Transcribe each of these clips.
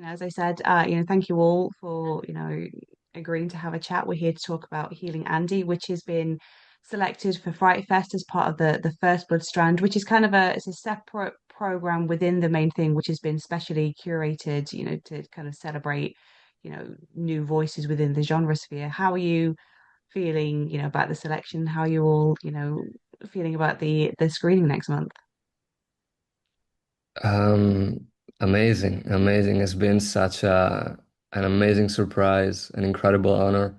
As I said, thank you all for, agreeing to have a chat. We're here to talk about Healing Andy, which has been selected for Fright Fest as part of the First Blood strand, which is kind of it's a separate program within the main thing, which has been specially curated, to kind of celebrate, new voices within the genre sphere. How are you feeling, about the selection? How are you all, feeling about the screening next month? Um, Amazing, amazing. It's been such an amazing surprise, an incredible honor.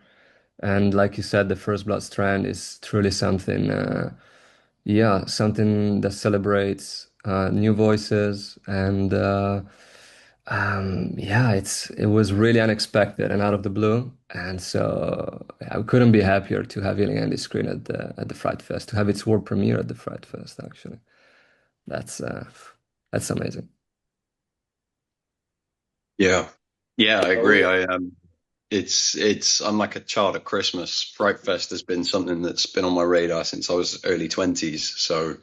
And like you said, the First Blood strand is truly something, yeah, something that celebrates new voices and yeah, it was really unexpected and out of the blue. And so I couldn't be happier to have Healing Andy screen at the Fright Fest, to have its world premiere at the Fright Fest, actually. That's uh that's amazing. Yeah. Yeah, I Oh agree. yeah. It's I'm like a child at Christmas. Fright Fest has been something that's been on my radar since I was early 20s. So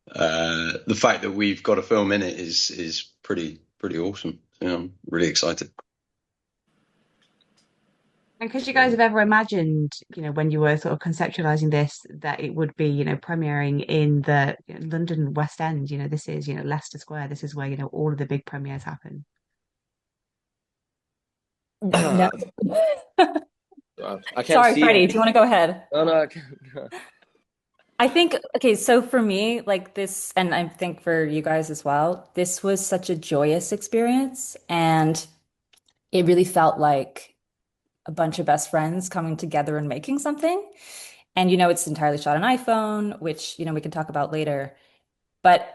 the fact that we've got a film in it is pretty awesome. Yeah, I'm really excited. And could you guys have ever imagined, when you were sort of conceptualizing this, that it would be, premiering in the London West End? This is, Leicester Square. This is where, all of the big premieres happen. No. I can't Sorry, see it. Freddie, do you want to go ahead? No, no, I can't. I think, okay, so for me, like this, and I think for you guys as well, this was such a joyous experience. And it really felt like a bunch of best friends coming together and making something. And, it's entirely shot on iPhone, which, we can talk about later. But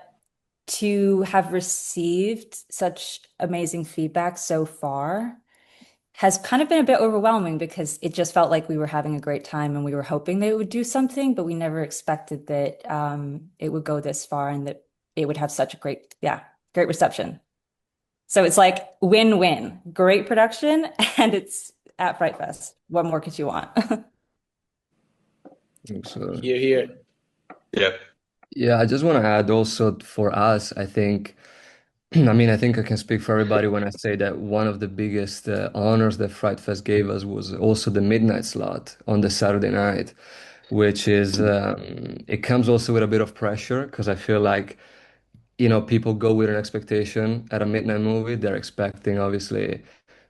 to have received such amazing feedback so far has kind of been a bit overwhelming because it just felt like we were having a great time and we were hoping they would do something, but we never expected that it would go this far and that it would have such a great, yeah, great reception. So it's like win-win, great production, and it's at Fright Fest. What more could you want? So, Here, here. Yeah. yeah, I just want to add also for us, I think, I mean, I think I can speak for everybody when I say that one of the biggest honors that Fright Fest gave us was also the midnight slot on the Saturday night, which is, it comes also with a bit of pressure because I feel like, people go with an expectation at a midnight movie. They're expecting, obviously,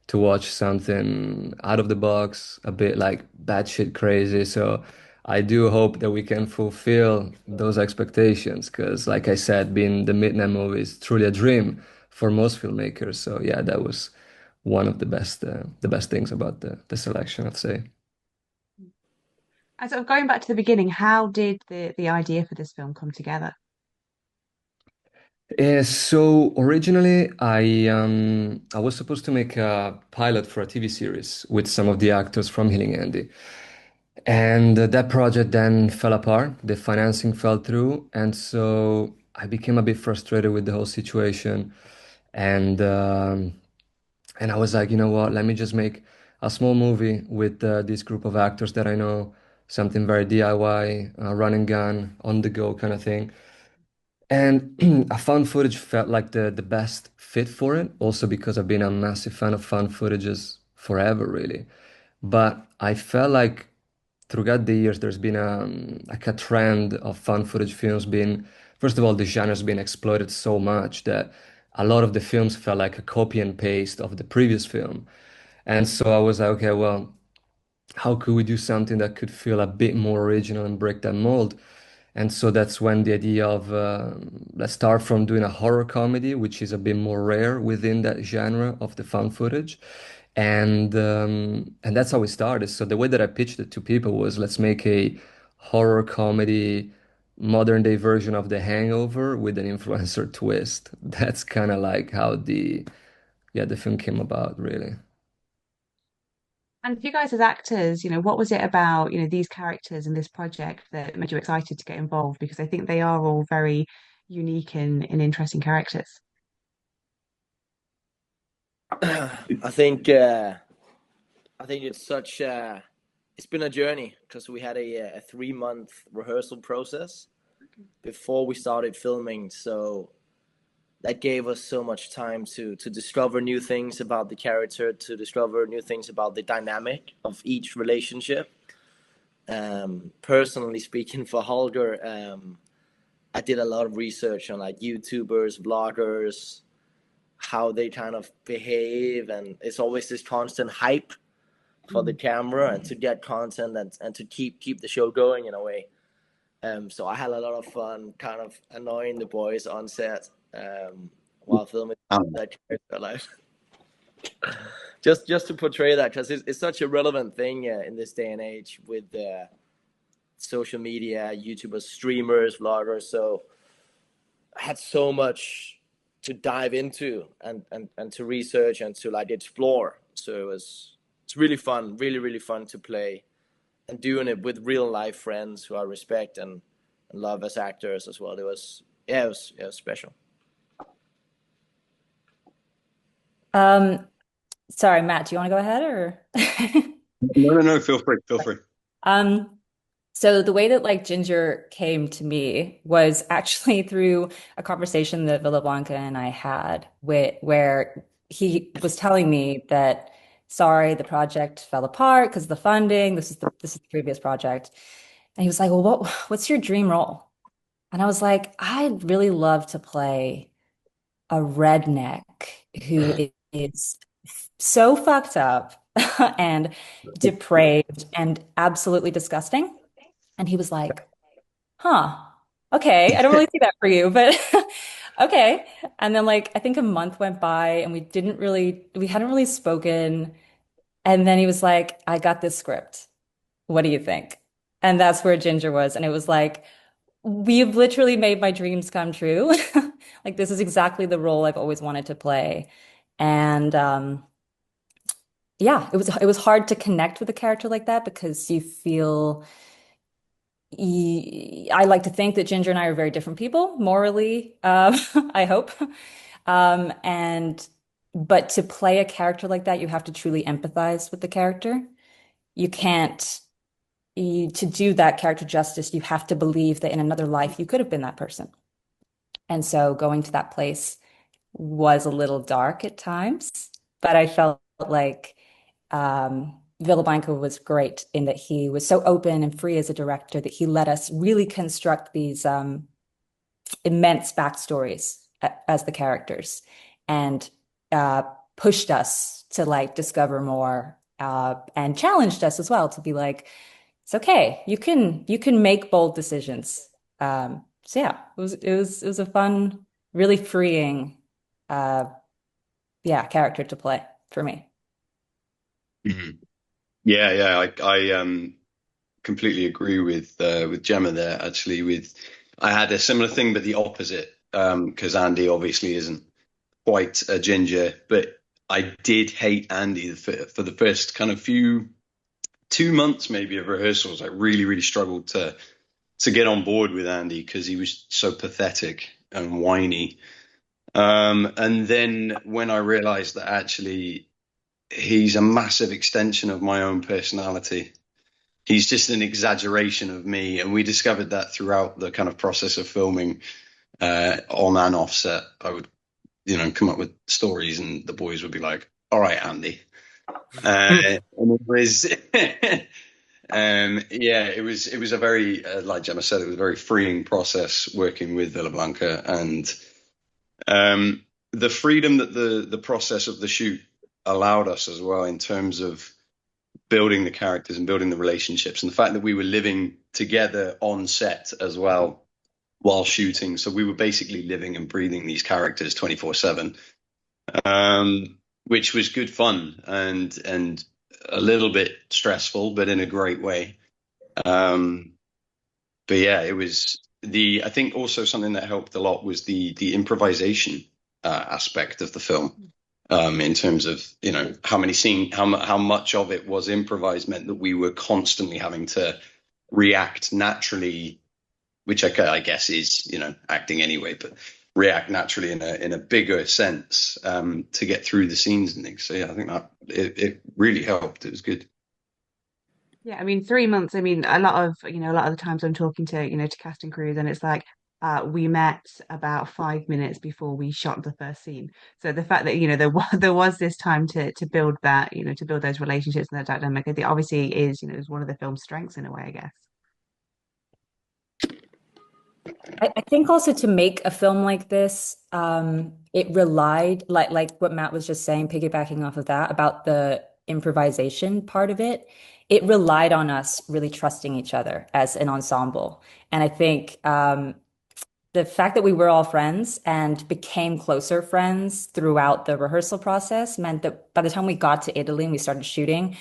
to watch something out of the box, a bit like batshit crazy. So I do hope that we can fulfill those expectations because, like I said, being the midnight movie is truly a dream for most filmmakers. So yeah, that was one of the best things about the selection, I'd say. And sort of going back to the beginning, how did the idea for this film come together? So originally, I was supposed to make a pilot for a TV series with some of the actors from Healing Andy. And that project then fell apart. The financing fell through, and so I became a bit frustrated with the whole situation. And and I was like, you know what? Let me just make a small movie with this group of actors that I know, something very DIY, run and gun, on the go kind of thing. And a found footage felt like the best fit for it, also because I've been a massive fan of found footages forever, really. But I felt like throughout the years, there's been like a trend of found footage films being, first of all, the genre's been exploited so much that a lot of the films felt like a copy and paste of the previous film. And so I was like, okay, well, how could we do something that could feel a bit more original and break that mold? And so that's when the idea of let's start from doing a horror comedy, which is a bit more rare within that genre of the found footage, and that's how we started. So the way that I pitched it to people was let's make a horror comedy, modern day version of The Hangover with an influencer twist. That's kind of like how the film came about, really. And for you guys as actors, what was it about, these characters and this project that made you excited to get involved? Because I think they are all very unique and interesting characters. I think I think it's been a journey because we had a 3 month rehearsal process before we started filming. So that gave us so much time to discover new things about the character, to discover new things about the dynamic of each relationship. Personally speaking, for Holger, I did a lot of research on like YouTubers, vloggers, how they kind of behave, and it's always this constant hype for the camera and to get content and to keep the show going in a way. So I had a lot of fun kind of annoying the boys on set while filming Um, that character. Like, just to portray that, because it's such a relevant thing in this day and age with social media, YouTubers, streamers, vloggers. So I had so much to dive into and to research and to like explore. So it's really fun, really fun to play and doing it with real life friends who I respect and love as actors as well. It was special. Sorry, Matt, do you want to go ahead or? no, feel free, feel free. Um, so the way that like Ginger came to me was actually through a conversation that Villablanca and I had where he was telling me that sorry, the project fell apart because of the funding. This is the previous project. And he was like, "Well, what's your dream role?" And I was like, "I'd really love to play a redneck who is so fucked up and depraved and absolutely disgusting." And he was like, huh, okay, I don't really see that for you, but okay. And then like I think a month went by and we hadn't really spoken. And then he was like, I got this script. What do you think? And that's where Ginger was. And it was like, we've literally made my dreams come true. Like this is exactly the role I've always wanted to play. And yeah, it was hard to connect with a character like that because you feel I like to think that Ginger and I are very different people morally, I hope. And but to play a character like that, you have to truly empathize with the character. You can't to do that character justice, you have to believe that in another life you could have been that person. And so going to that place was a little dark at times, but I felt like Villablanca was great in that he was so open and free as a director that he let us really construct these immense backstories as the characters and uh, pushed us to like discover more and challenged us as well to be like, it's okay, you can make bold decisions. So yeah, it was a fun, really freeing, uh, yeah, character to play for me. Mhm. Yeah. I completely agree with Gemma there. Actually, with I had a similar thing, but the opposite. Because Andy obviously isn't quite a ginger, but I did hate Andy for the first kind of few 2 months maybe of rehearsals. I really struggled to get on board with Andy because he was so pathetic and whiny. And then when I realized that actually he's a massive extension of my own personality. He's just an exaggeration of me, and we discovered that throughout the kind of process of filming on and off set. I would, come up with stories, and the boys would be like, "All right, Andy," and it was, yeah, it was a very, like Gemma said, it was a very freeing process working with Villablanca, and the freedom that the process of the shoot allowed us as well in terms of building the characters and building the relationships, and the fact that we were living together on set as well while shooting. So we were basically living and breathing these characters 24/7, which was good fun and a little bit stressful, but in a great way. Um, but yeah, it was I think also something that helped a lot was the improvisation aspect of the film. In terms of how many scene how much of it was improvised meant that we were constantly having to react naturally, which I guess is acting anyway, but react naturally in a bigger sense to get through the scenes and things. So yeah, I think that it really helped. It was good. Yeah, I mean, 3 months. I mean, a lot of the times I'm talking to, to casting crews, and it's like we met about 5 minutes before we shot the first scene. So the fact that, there was this time to build that, to build those relationships and that dynamic, I think obviously is one of the film's strengths in a way, I guess. I think also to make a film like this, it relied like what Matt was just saying, piggybacking off of that about the improvisation part of it. It relied on us really trusting each other as an ensemble. And I think the fact that we were all friends and became closer friends throughout the rehearsal process meant that by the time we got to Italy and we started shooting,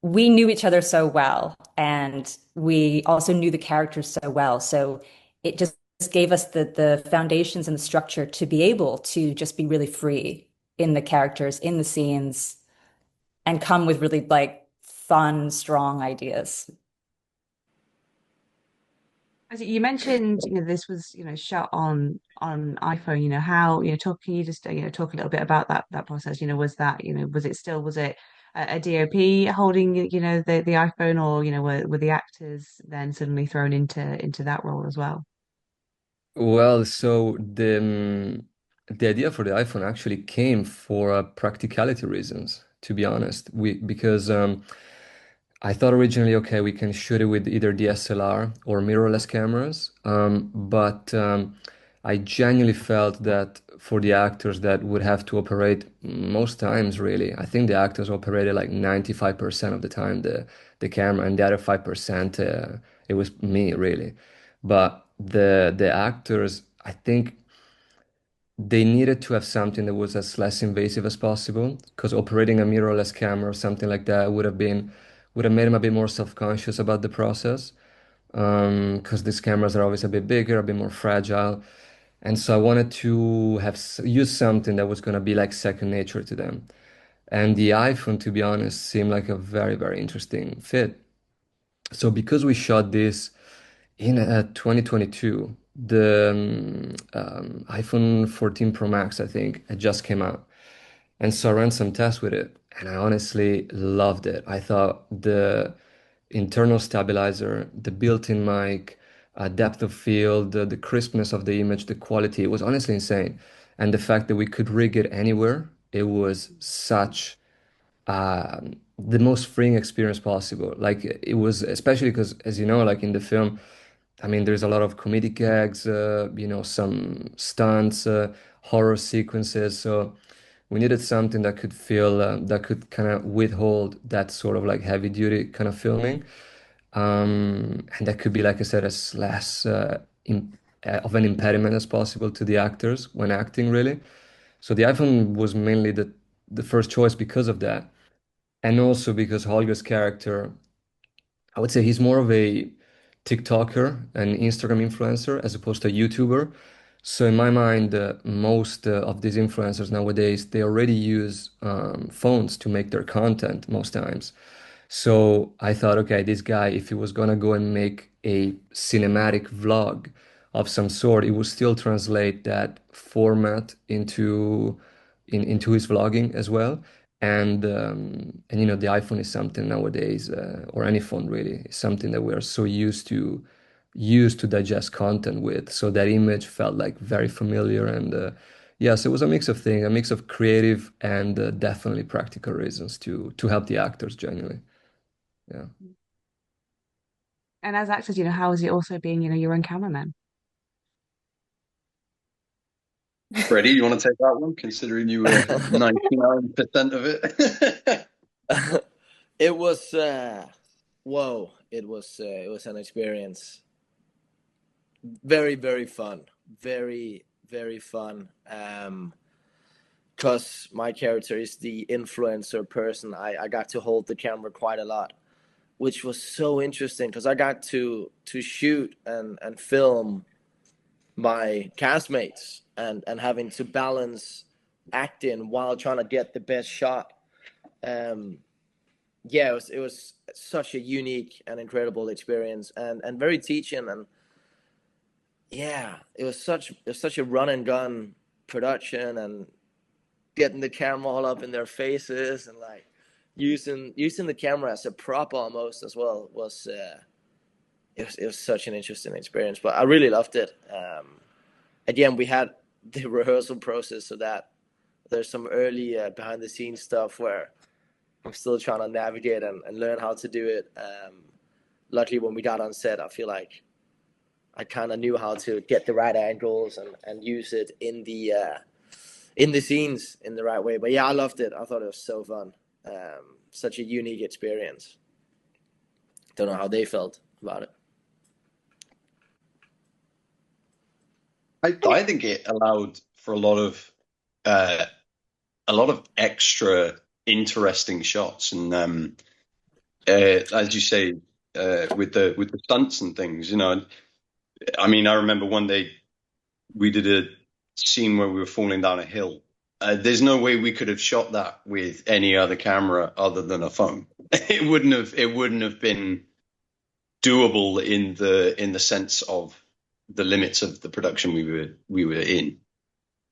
we knew each other so well, and we also knew the characters so well. So it just gave us the foundations and the structure to be able to just be really free in the characters, in the scenes, and come with really like fun, strong ideas. As you mentioned, this was, shot on iPhone. How, can you just, talk a little bit about that process? Was that, was it a DOP holding, the iPhone, or, were the actors then suddenly thrown into that role as well? Well, so the idea for the iPhone actually came for practicality reasons, to be honest. Because I thought originally, okay, we can shoot it with either DSLR or mirrorless cameras, but I genuinely felt that for the actors that would have to operate most times, really, I think the actors operated like 95% of the time the camera, and the other 5% it was me, really. But the actors, I think they needed to have something that was as less invasive as possible, because operating a mirrorless camera or something like that would have made them a bit more self-conscious about the process. Because these cameras are always a bit bigger, a bit more fragile, and so I wanted to use something that was going to be like second nature to them. And the iPhone, to be honest, seemed like a very, very interesting fit. So because we shot this in 2022, the iPhone 14 Pro Max, I think, it just came out. And so I ran some tests with it, and I honestly loved it. I thought the internal stabilizer, the built-in mic, depth of field, the crispness of the image, the quality, it was honestly insane. And the fact that we could rig it anywhere, it was such the most freeing experience possible. Like it was, especially because, as you know, like in the film, I mean, there's a lot of comedic gags, some stunts, horror sequences. So we needed something that could feel, that could kind of withhold that sort of like heavy duty kind of filming. And that could be, like I said, as less of an impediment as possible to the actors when acting, really. So the iPhone was mainly the first choice because of that. And also because Holger's character, I would say he's more of a TikToker, an Instagram influencer, as opposed to a YouTuber. So in my mind, most of these influencers nowadays, they already use phones to make their content most times. So I thought, okay, this guy, if he was gonna go and make a cinematic vlog of some sort, it would still translate that format into his vlogging as well. And the iPhone is something nowadays, or any phone really, is something that we are so used to digest content with. So that image felt like very familiar, and yes, it was a mix of things, a mix of creative and definitely practical reasons to help the actors genuinely. Yeah. And as actors, how is it also being, your own cameraman? Freddie, you want to take that one, considering you were 99% of it? It was whoa! It was an experience. Very, very fun. Very, very fun. Because my character is the influencer person, I got to hold the camera quite a lot, which was so interesting because I got to shoot and film my castmates and having to balance acting while trying to get the best shot. Yeah, it was such a unique and incredible experience, and very teaching. And yeah, it was such a run and gun production, and getting the camera all up in their faces, and like using the camera as a prop almost as well was it was such an interesting experience. But I really loved it. Again, we had the rehearsal process, so that there's some early behind the scenes stuff where I'm still trying to navigate and learn how to do it. Luckily, when we got on set, I feel like I kind of knew how to get the right angles and use it in the scenes in the right way. But yeah, I loved it. I thought it was so fun. Such a unique experience. Don't know how they felt about it. I think it allowed for uh, a lot of extra interesting shots, and as you say, with the stunts and things, you know. I mean, I remember one day we did a scene where we were falling down a hill. There's no way we could have shot that with any other camera other than a phone. It wouldn't have been doable in the sense of the limits of the production we were in.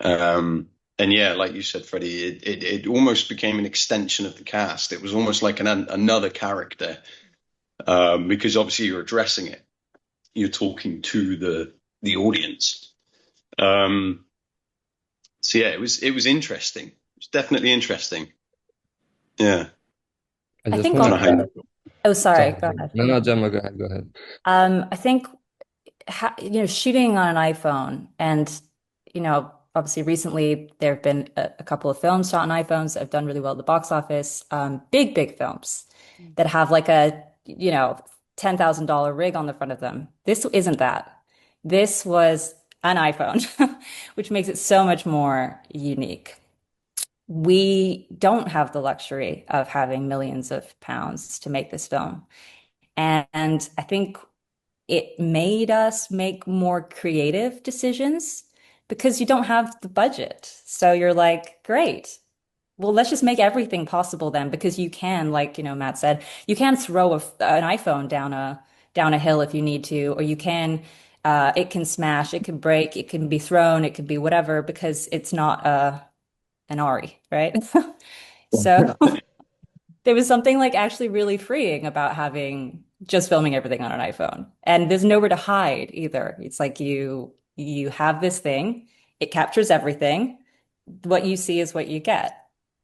And yeah, like you said, Freddie, it almost became an extension of the cast. It was almost like another character, because obviously you're addressing it, you're talking to the audience. So yeah, it was interesting. It was definitely interesting. Yeah. I I just think want Don't know to how also, you. oh, sorry, sorry. go ahead. No, no, Gemma, go ahead, go ahead. I think shooting on an iPhone, and obviously recently there have been a couple of films shot on iPhones that have done really well at the box office. Big films that have like a $10,000 rig on the front of them. This isn't that. This was an iPhone, which makes it so much more unique. We don't have the luxury of having millions of pounds to make this film. And I think it made us make more creative decisions because you don't have the budget. So you're like, great. Well, let's just make everything possible then, because you can, like, Matt said, you can throw an iPhone down a hill if you need to, or you can, it can smash, it can break, it can be thrown, it can be whatever, because it's not an Ari, right? So there was something like actually really freeing about having just filming everything on an iPhone. And there's nowhere to hide either. It's like you have this thing, it captures everything. What you see is what you get.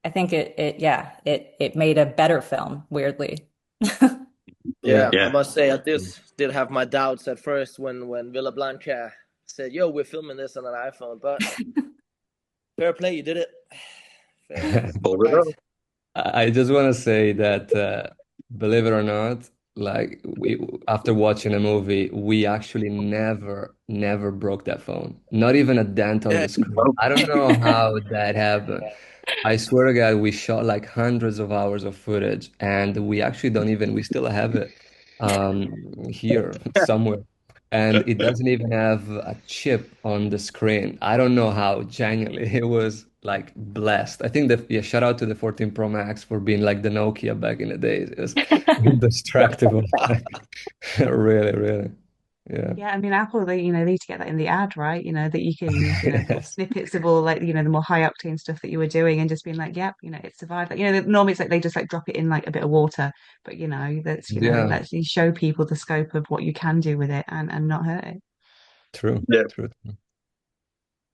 I think it made a better film, weirdly. Yeah. Yeah, I Yeah. must say I did have my doubts at first when Villablanca said, "Yo, we're filming this on an iPhone," but fair play, you did it. Fair, Pulled it right? off. I just want to say that, believe it or not, like we after watching a movie, we actually never broke that phone. Not even a dent on Yeah. the screen. I don't know how that happened. I swear to God, we shot like hundreds of hours of footage, and we still have it here somewhere. And it doesn't even have a chip on the screen. I don't know how, genuinely. It was like blessed. I think that, yeah, shout out to the 14 Pro Max for being like the Nokia back in the days. It was indestructible. Really, really. Yeah. Yeah, I mean, Apple, they need to get that in the ad, right? That you can, put snippets of all like, the more high octane stuff that you were doing and just being like, yep, it survived. Like, normally it's like they just like drop it in like a bit of water, but Yeah, let's show people the scope of what you can do with it and not hurt it. true, Yeah. true.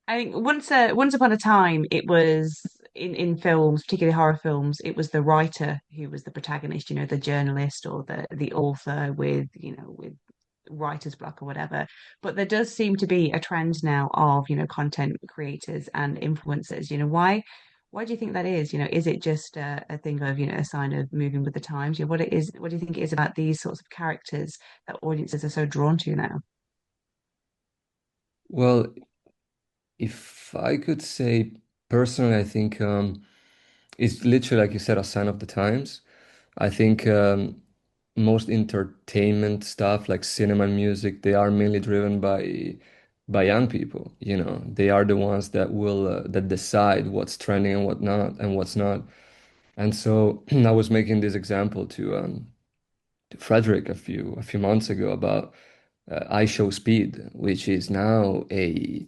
I think once upon a time, it was in films, particularly horror films, it was the writer who was the protagonist, the journalist or the author with writer's block or whatever. But there does seem to be a trend now of, content creators and influencers. Why do you think that is? Is it just a thing of, a sign of moving with the times? What do you think it is about these sorts of characters that audiences are so drawn to now? Well, if I could say personally, I think it's literally like you said, a sign of the times. I think most entertainment stuff like cinema and music, they are mainly driven by young people. They are the ones that will that decide what's trending and what not and what's not. And so I was making this example to Frederick a few months ago about I Show Speed, which is now a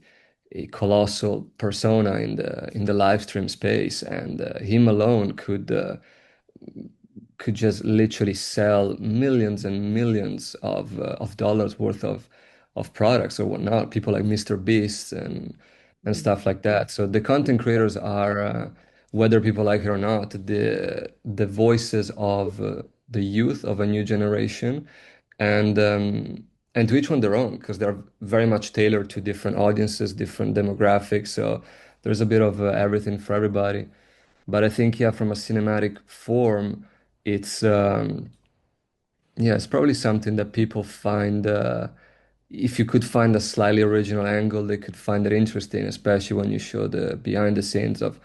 colossal persona in the live stream space, and him alone could just literally sell millions and millions of dollars worth of products or whatnot. People like Mr. Beast and stuff like that. So the content creators are, whether people like it or not, the voices of the youth of a new generation, and to each one their own, because they're very much tailored to different audiences, different demographics. So there's a bit of everything for everybody. But I think, yeah, from a cinematic form, it's yeah, it's probably something that people find. If you could find a slightly original angle, they could find it interesting, especially when you show the behind the scenes of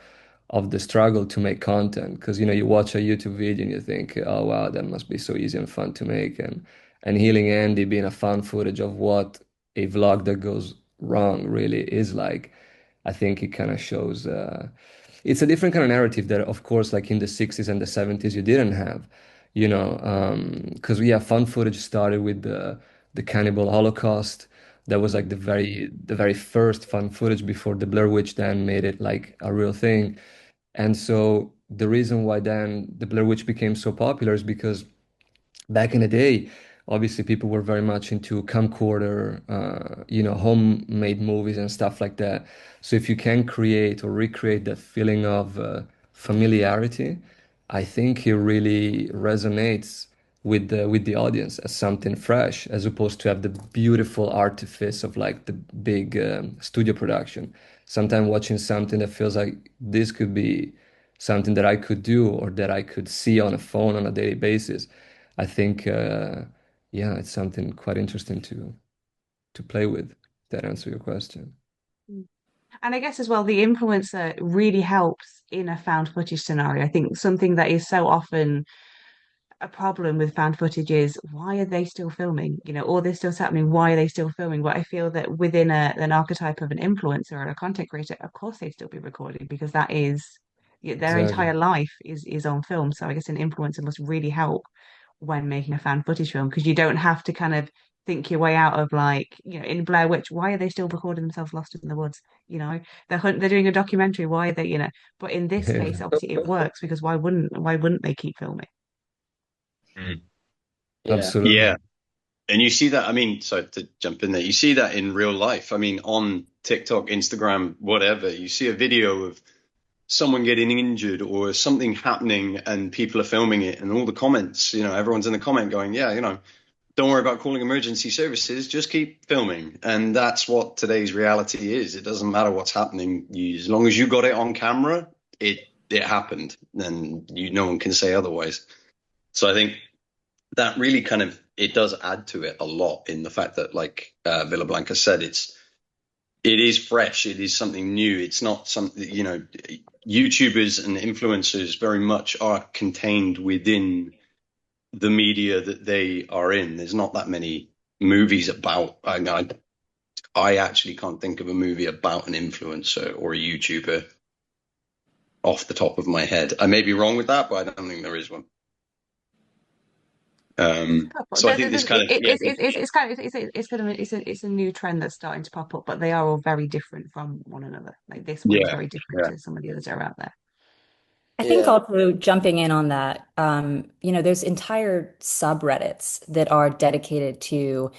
the struggle to make content. Because you watch a YouTube video and you think, oh wow, that must be so easy and fun to make, and Healing Andy being a found footage of what a vlog that goes wrong really is like. I think it kind of shows. It's a different kind of narrative that, of course, like in the 60s and the 70s, you didn't have, because yeah, found footage started with the cannibal Holocaust. That was like the very first found footage before the Blair Witch then made it like a real thing. And so the reason why then the Blair Witch became so popular is because back in the day, obviously people were very much into camcorder, homemade movies and stuff like that. So if you can create or recreate that feeling of familiarity, I think it really resonates with the audience as something fresh, as opposed to have the beautiful artifice of like the big studio production. Sometimes watching something that feels like this could be something that I could do or that I could see on a phone on a daily basis. I think, yeah, it's something quite interesting to play with. That answer your question. And I guess as well, the influencer really helps in a found footage scenario. I think something that is so often a problem with found footage is why are they still filming? All this still's happening. Why are they still filming? But I feel that within an archetype of an influencer or a content creator, of course they'd still be recording because that is their Exactly. entire life is on film. So I guess an influencer must really help when making a found footage film because you don't have to kind of think your way out of like, in Blair Witch, why are they still recording themselves lost in the woods? They're doing a documentary. Why are they, but in this case, Yeah, obviously it works because why wouldn't they keep filming? Mm. Yeah. absolutely. Yeah. And you see that, I mean, sorry to jump in there, you see that in real life. I mean, on TikTok, Instagram, whatever, you see a video of someone getting injured or something happening and people are filming it and all the comments, everyone's in the comment going, yeah, don't worry about calling emergency services, just keep filming. And that's what today's reality is. It doesn't matter what's happening. As long as you got it on camera, it happened, and no one can say otherwise. So I think that really kind of it does add to it a lot in the fact that, like Villablanca said, it is fresh. It is something new. It's not something, YouTubers and influencers very much are contained within the media that they are in. There's not that many movies about. I actually can't think of a movie about an influencer or a YouTuber off the top of my head. I may be wrong with that, but I don't think there is one. So I think this kind of It's kind of it's a new trend that's starting to pop up, but they are all very different from one another. Like this one is yeah, very different yeah. to some of the others that are out there. I think Yeah. also jumping in on that, there's entire subreddits that are dedicated to,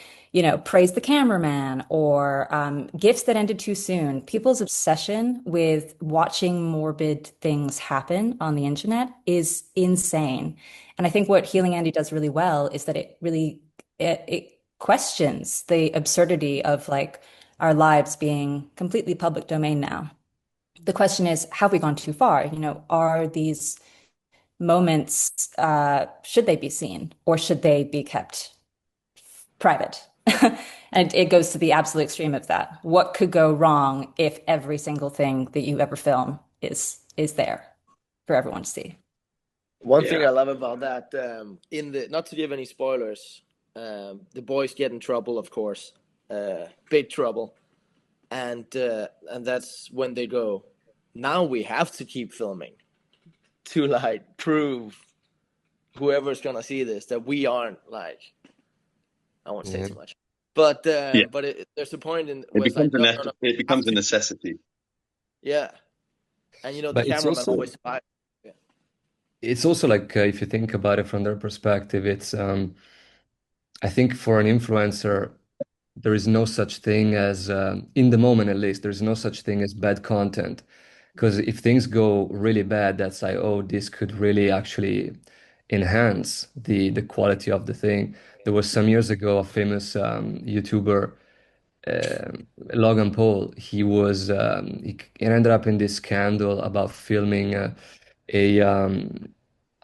praise the cameraman or gifts that ended too soon. People's obsession with watching morbid things happen on the internet is insane. And I think what Healing Andy does really well is that it questions the absurdity of like our lives being completely public domain now. The question is, have we gone too far? Are these moments, should they be seen or should they be kept private? And it goes to the absolute extreme of that. What could go wrong if every single thing that you ever film is there for everyone to see? One thing Yeah. I love about that, not to give any spoilers, the boys get in trouble, of course, big trouble, and that's when they go. Now we have to keep filming to like prove whoever's gonna see this that we aren't like, I won't say Yeah. too much, but Yeah. there's a point in It where it's like no, no, no, it we have becomes a to, necessity. yeah, and the But it's cameraman also always survives. Yeah. it's also like if you think about it from their perspective, it's I think for an influencer, there is no such thing as in the moment at least, there's no such thing as bad content. Because if things go really bad, that's like, oh, this could really actually enhance the quality of the thing. There was some years ago a famous YouTuber, Logan Paul. He ended up in this scandal about filming a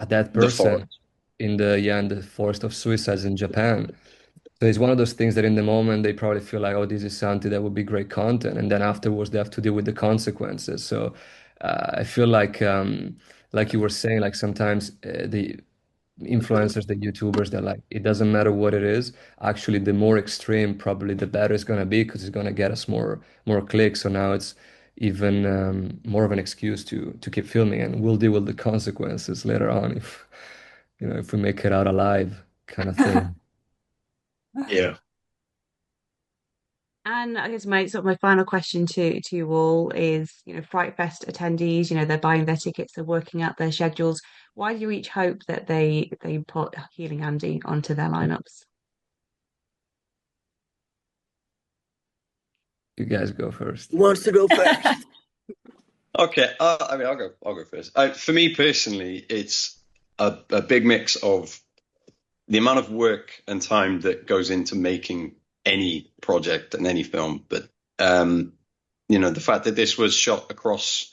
dead The person forest. in the forest of suicides in Japan. So it's one of those things that in the moment they probably feel like, oh, this is something that would be great content, and then afterwards they have to deal with the consequences. So I feel like you were saying, like sometimes the influencers, the YouTubers, they're like, it doesn't matter what it is. Actually, the more extreme, probably the better it's gonna be because it's gonna get us more clicks. So now it's even more of an excuse to keep filming, and we'll deal with the consequences later on if if we make it out alive, kind of thing. Yeah. And I guess my sort of my final question to you all is, Fright Fest attendees, they're buying their tickets, they're working out their schedules. Why do you each hope that they put Healing Andy onto their lineups? You guys go first. Who wants to go first? Okay. I mean, I'll go first. For me personally, it's a big mix of the amount of work and time that goes into making any project and any film, but the fact that this was shot across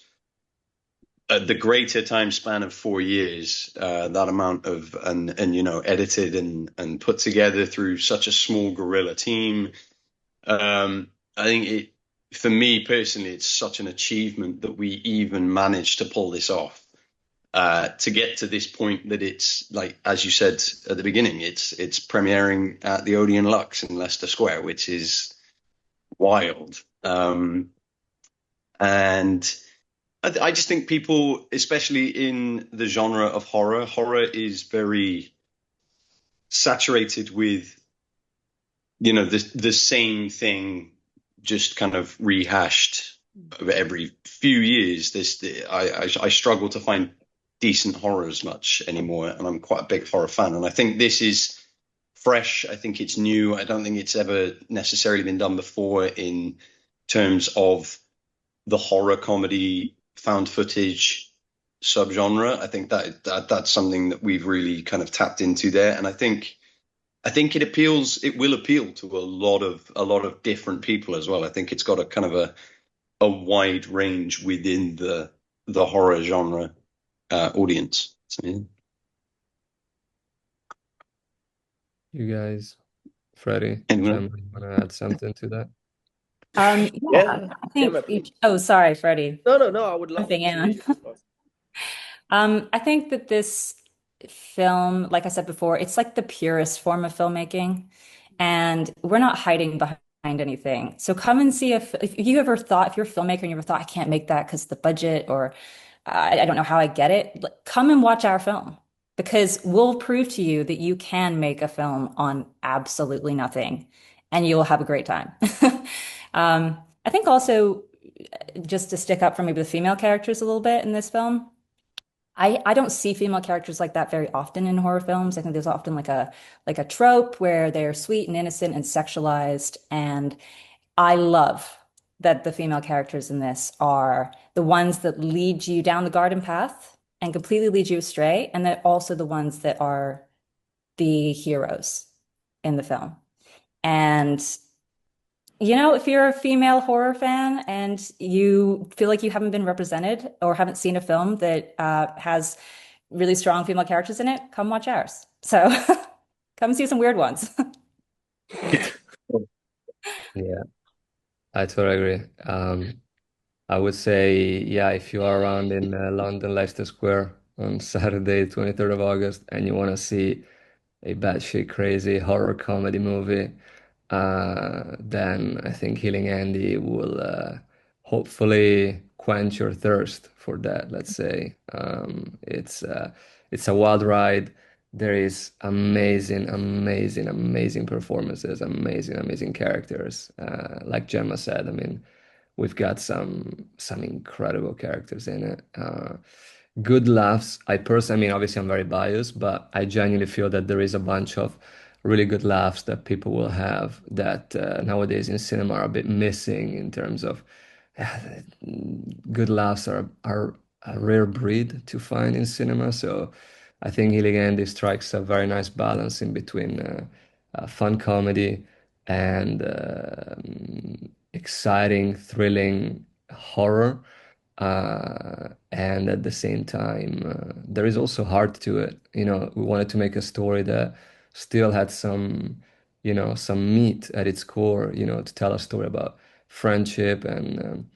the greater time span of 4 years, that amount of and edited and put together through such a small guerrilla team. I think for me personally, it's such an achievement that we even managed to pull this off. To get to this point that it's like, as you said at the beginning, it's premiering at the Odeon Lux in Leicester Square, which is wild. And I just think people, especially in the genre of horror is very saturated with, the same thing, just kind of rehashed every few years. I struggle to find decent horror as much anymore, and I'm quite a big horror fan. And I think this is fresh. I think it's new. I don't think it's ever necessarily been done before in terms of the horror comedy found footage subgenre. I think that's something that we've really kind of tapped into there, and I think it will appeal to a lot of different people as well. I think it's got a kind of a wide range within the horror genre audience. So, yeah. You guys, Freddie, Anyway, Gemma, you want to add something to that? Yeah, Yeah, I Gemma, think please. oh, sorry, Freddie. No, I would love Jumping to hear in. your thoughts. I think that this film, like I said before, it's like the purest form of filmmaking, and we're not hiding behind anything. So come and see if you ever thought, if you're a filmmaker and you ever thought, I can't make that because the budget, or I don't know how I get it, like, come and watch our film because we'll prove to you that you can make a film on absolutely nothing, and you'll have a great time. I think also, just to stick up for maybe the female characters a little bit in this film. I don't see female characters like that very often in horror films. I think there's often like a trope where they're sweet and innocent and sexualized. And I love that the female characters in this are the ones that lead you down the garden path and completely lead you astray, and they're also the ones that are the heroes in the film. And if you're a female horror fan and you feel like you haven't been represented or haven't seen a film that has really strong female characters in it, come watch ours. So come see some weird ones. Yeah, I totally agree. I would say, yeah, if you are around in London, Leicester Square on Saturday, 23rd of August, and you want to see a batshit crazy horror comedy movie, then I think Healing Andy will hopefully quench your thirst for that, let's say. It's a wild ride. There is amazing, amazing, amazing performances, amazing, amazing characters. Like Gemma said, I mean, we've got some incredible characters in it. good laughs. I mean, obviously I'm very biased, but I genuinely feel that there is a bunch of really good laughs that people will have that nowadays in cinema are a bit missing in terms of uh, good laughs are a rare breed to find in cinema. So I think Healing Andy strikes a very nice balance in between fun comedy and exciting, thrilling horror. And at the same time, there is also heart to it. You know, we wanted to make a story that still had some, some meat at its core, to tell a story about friendship and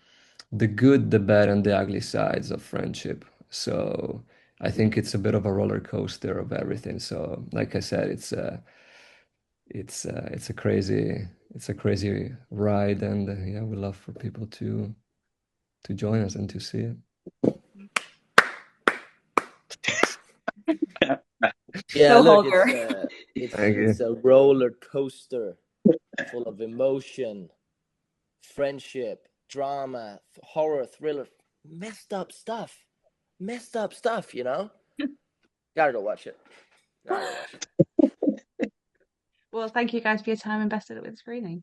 the good, the bad, and the ugly sides of friendship. So I think it's a bit of a roller coaster of everything. So, like I said, it's a crazy ride, and yeah, we love for people to join us and to see it. Yeah, Go look, Holger. Thank it's you. a roller coaster full of emotion, friendship, drama, horror, thriller, messed up stuff. Messed up stuff, you know? Gotta go watch it. Gotta go watch it. Well, thank you guys for your time and best of luck with the screening.